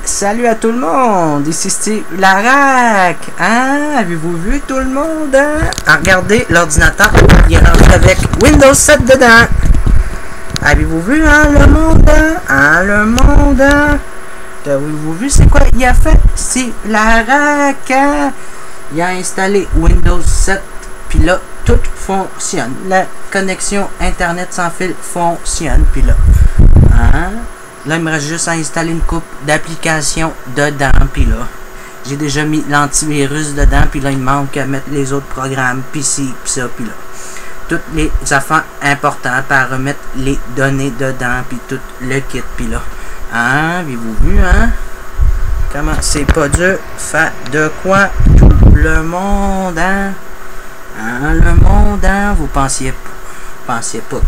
Salut à tout le monde, ici Steve Larac. Hein? Avez-vous vu tout le monde? Hein? Regardez, l'ordinateur, il est rentré avec Windows 7 dedans. Avez-vous vu, hein, le monde? Hein, le monde? Avez-vous vu c'est quoi il a fait? Steve Larac, hein? Il a installé Windows 7, puis là, tout fonctionne. La connexion Internet sans fil fonctionne, puis là. Hein? Là, il me reste juste à installer une coupe d'applications dedans, puis là, j'ai déjà mis l'antivirus dedans, puis là, il me manque à mettre les autres programmes, puis ci, puis ça, puis là. Toutes les affaires importantes à remettre les données dedans, puis tout le kit, puis là. Hein, avez-vous vu, hein? Comment c'est pas dur, fait de quoi tout le monde, hein? Hein, le monde, hein? Vous pensiez pas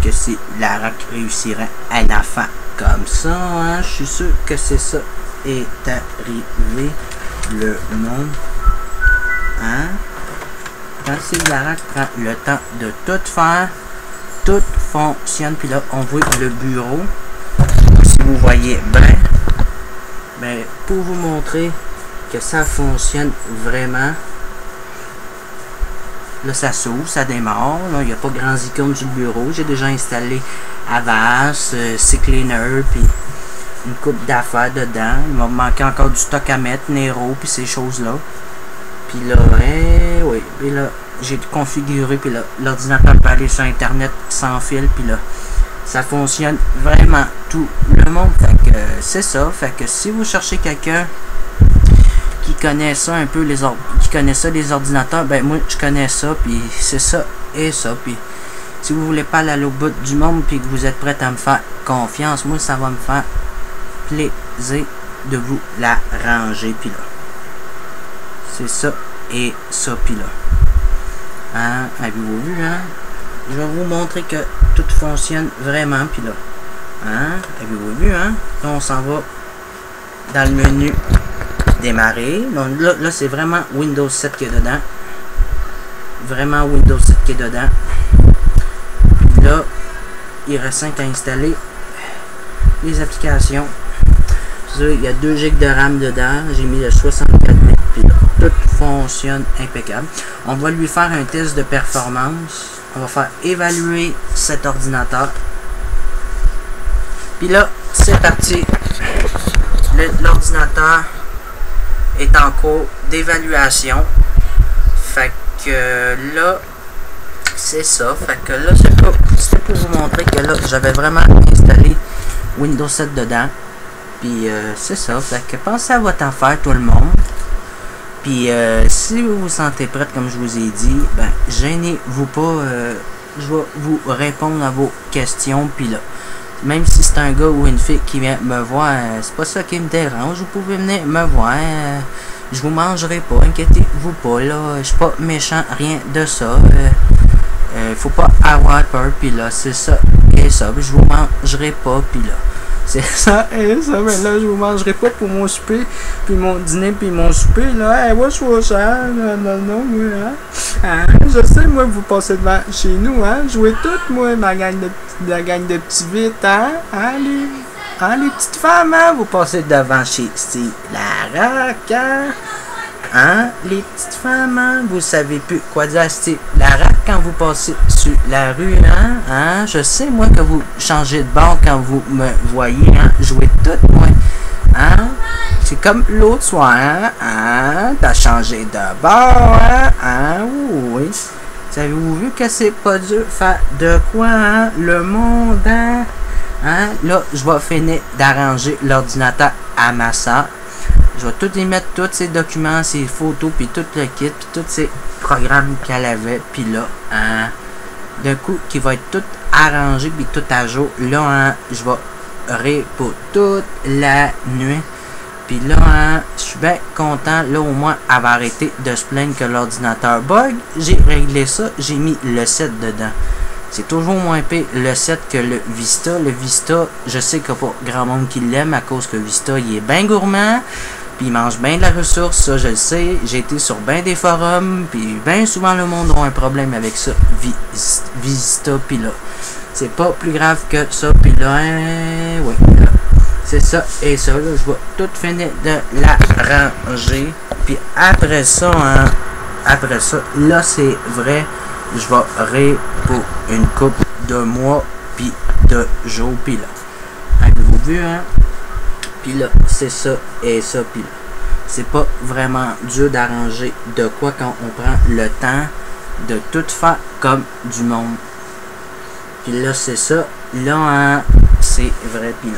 que c'est Larac qui réussirait un affaire comme ça, hein? Je suis sûr que c'est ça est arrivé le monde, hein? Quand c'est Larac prend le temps de tout faire, tout fonctionne, puis là on voit le bureau. Si vous voyez bien, ben, pour vous montrer que ça fonctionne vraiment. Là, ça s'ouvre, ça démarre. Là, il n'y a pas grand icône du bureau. J'ai déjà installé Avast, CCleaner, puis une coupe d'affaires dedans. Il m'a manqué encore du stock à mettre, Nero, puis ces choses-là. Puis là, oui. Puis là, j'ai configuré, puis là, l'ordinateur peut aller sur Internet sans fil, puis là, ça fonctionne vraiment tout le monde. Fait que c'est ça. Fait que si vous cherchez quelqu'un qui connaît ça un peu, qui connaît ça les ordinateurs, ben moi je connais ça, puis c'est ça et ça, puis si vous voulez pas aller au bout du monde, puis que vous êtes prêt à me faire confiance, moi ça va me faire plaisir de vous la ranger, puis là c'est ça et ça, puis là, hein, avez-vous vu, hein, je vais vous montrer que tout fonctionne vraiment, puis là, hein, avez-vous vu, hein, là on s'en va dans le menu démarrer. Donc là c'est vraiment Windows 7 qui est dedans. Vraiment Windows 7 qui est dedans. Là, il reste à installer les applications. Il y a 2 GB de RAM dedans. J'ai mis le 64 MB. Puis là, tout fonctionne impeccable. On va lui faire un test de performance. On va faire évaluer cet ordinateur. Puis là, c'est parti. L'ordinateur est en cours d'évaluation. Fait que là, c'est ça. Fait que là, c'est pour vous montrer que là, j'avais vraiment installé Windows 7 dedans. Puis c'est ça. Fait que pensez à votre affaire, tout le monde. Puis si vous vous sentez prête, comme je vous ai dit, ben gênez-vous pas. Je vais vous répondre à vos questions. Puis là, même si c'est un gars ou une fille qui vient me voir, c'est pas ça qui me dérange. Vous pouvez venir me voir. Je vous mangerai pas, inquiétez-vous pas. Là, je suis pas méchant, rien de ça. Faut pas avoir peur. Puis là, c'est ça et ça. Je vous mangerai pas. Puis là, c'est ça et ça. Mais là, je vous mangerai pas pour mon souper, puis mon dîner, puis mon souper. Là, hey, moi, je suis cher. Non, moi, hein. Je sais, moi, vous passez devant chez nous, hein. Jouez toutes, moi, la gang de petits vites, hein. Les petites femmes, hein. Vous passez devant chez Steve Larac, hein. Les petites femmes, hein. Vous savez plus quoi dire à Steve Larac quand vous passez sur la rue, hein. Je sais, moi, que vous changez de bord quand vous me voyez, hein. Jouez toutes, moi, hein. C'est comme l'autre soir, hein. T'as changé de bord, hein. Oui. Avez-vous vu que c'est pas dur faire de quoi, hein? Le monde, hein? Là, je vais finir d'arranger l'ordinateur à ma soeur. Je vais tout y mettre, tous ces documents, ces photos, puis tout le kit, puis tous ces programmes qu'elle avait. Puis là, hein, d'un coup, qui va être tout arrangé, puis tout à jour. Là, hein, je vais rire pour toute la nuit. Puis là, hein, je suis bien content. Là, au moins, elle va arrêter de se plaindre que l'ordinateur bug. J'ai réglé ça. J'ai mis le 7 dedans. C'est toujours moins pire le 7 que le Vista. Le Vista, je sais qu'il n'y a pas grand monde qui l'aime à cause que Vista, il est bien gourmand. Puis il mange bien de la ressource. Ça, je le sais. J'ai été sur bien des forums. Puis bien souvent, le monde a un problème avec ça. Vista, puis là. C'est pas plus grave que ça. Puis là, oui. Là. c'est ça et ça. Là, je vais tout finir de l'arranger. Puis après ça, hein, après ça, là c'est vrai, je vais rire pour une coupe de mois puis de jours. Puis là, avez-vous vu, hein? Puis là, c'est ça et ça. Puis là, c'est pas vraiment dur d'arranger de quoi quand on prend le temps de tout faire comme du monde. Puis là, c'est ça. Là, hein, c'est vrai. Puis là.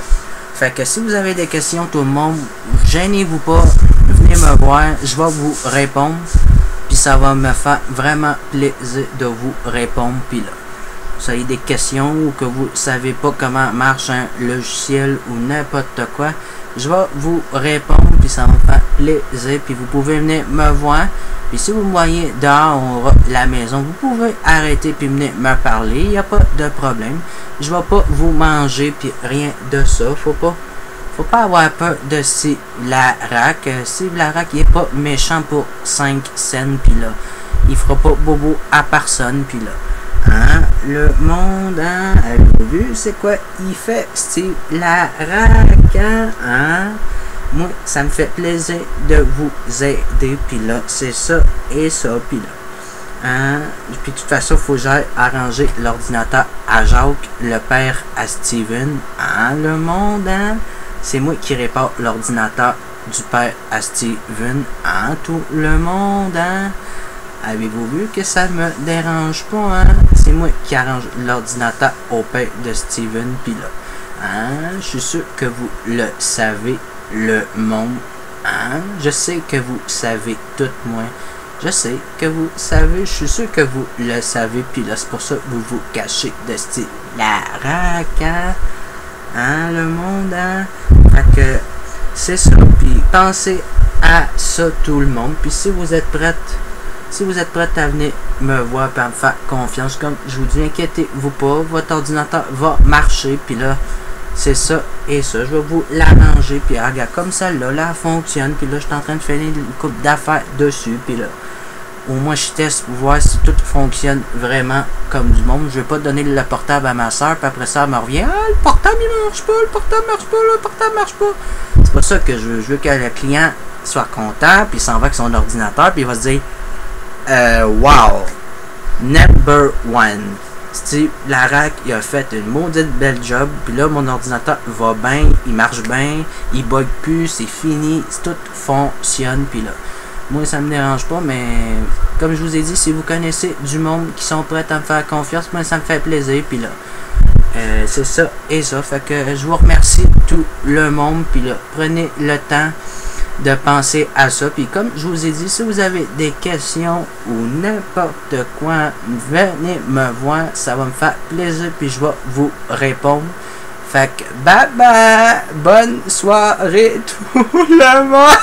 Fait que si vous avez des questions, tout le monde, gênez-vous pas. Venez me voir. Je vais vous répondre. Puis ça va me faire vraiment plaisir de vous répondre. Puis là, vous avez des questions ou que vous savez pas comment marche un logiciel ou n'importe quoi, je vais vous répondre. Puis ça va me faire plaisir. Puis vous pouvez venir me voir. Puis si vous me voyez dehors la maison, vous pouvez arrêter puis venir me parler. Il n'y a pas de problème. Je vais pas vous manger puis rien de ça. Faut pas avoir peur de Slarac. Slarac, il est pas méchant pour 5 cents. Puis là, il fera pas bobo à personne. Puis là, hein, le monde, hein, avez-vous vu c'est quoi il fait Slarac, hein? Moi, ça me fait plaisir de vous aider. Puis là, c'est ça et ça. Puis là, hein? Puis de toute façon, il faut que j'aille arranger l'ordinateur à Jacques, le père à Steven. Hein? Le monde, hein? C'est moi qui répare l'ordinateur du père à Steven. Hein? Tout le monde, hein? Avez-vous vu que ça me dérange pas, hein? C'est moi qui arrange l'ordinateur au père de Steven. Puis là, hein? Je suis sûr que vous le savez. Le monde, hein? Je sais que vous savez tout, moi. Je sais que vous savez, je suis sûr que vous le savez, puis là, c'est pour ça que vous vous cachez de Slarac, hein? Le monde, hein? Fait que, c'est ça, puis pensez à ça tout le monde, puis si vous êtes prête à venir me voir et à me faire confiance, comme je vous dis, inquiétez-vous pas, votre ordinateur va marcher, puis là, c'est ça et ça. Je vais vous l'arranger. Puis regarde, comme ça, là, elle fonctionne. Puis là, je suis en train de faire une coupe d'affaires dessus. Puis là, au moins, je teste pour voir si tout fonctionne vraiment comme du monde. Je vais pas donner le portable à ma soeur. Puis après ça, elle me revient. Ah, le portable, il marche pas. Le portable marche pas. Le portable marche pas. C'est pas ça que je veux. Je veux que le client soit content. Puis il s'en va avec son ordinateur. Puis il va se dire wow, number one. Slarac, il a fait une maudite belle job. Puis là, mon ordinateur va bien, il marche bien, il bug plus, c'est fini, tout fonctionne. Puis là, moi, ça me dérange pas, mais comme je vous ai dit, si vous connaissez du monde qui sont prêts à me faire confiance, moi, ça me fait plaisir. Puis là, c'est ça et ça. Fait que je vous remercie tout le monde. Puis là, prenez le temps de penser à ça. Puis comme je vous ai dit, si vous avez des questions ou n'importe quoi, venez me voir, ça va me faire plaisir, puis je vais vous répondre. Fait que bye bye, bonne soirée tout le monde.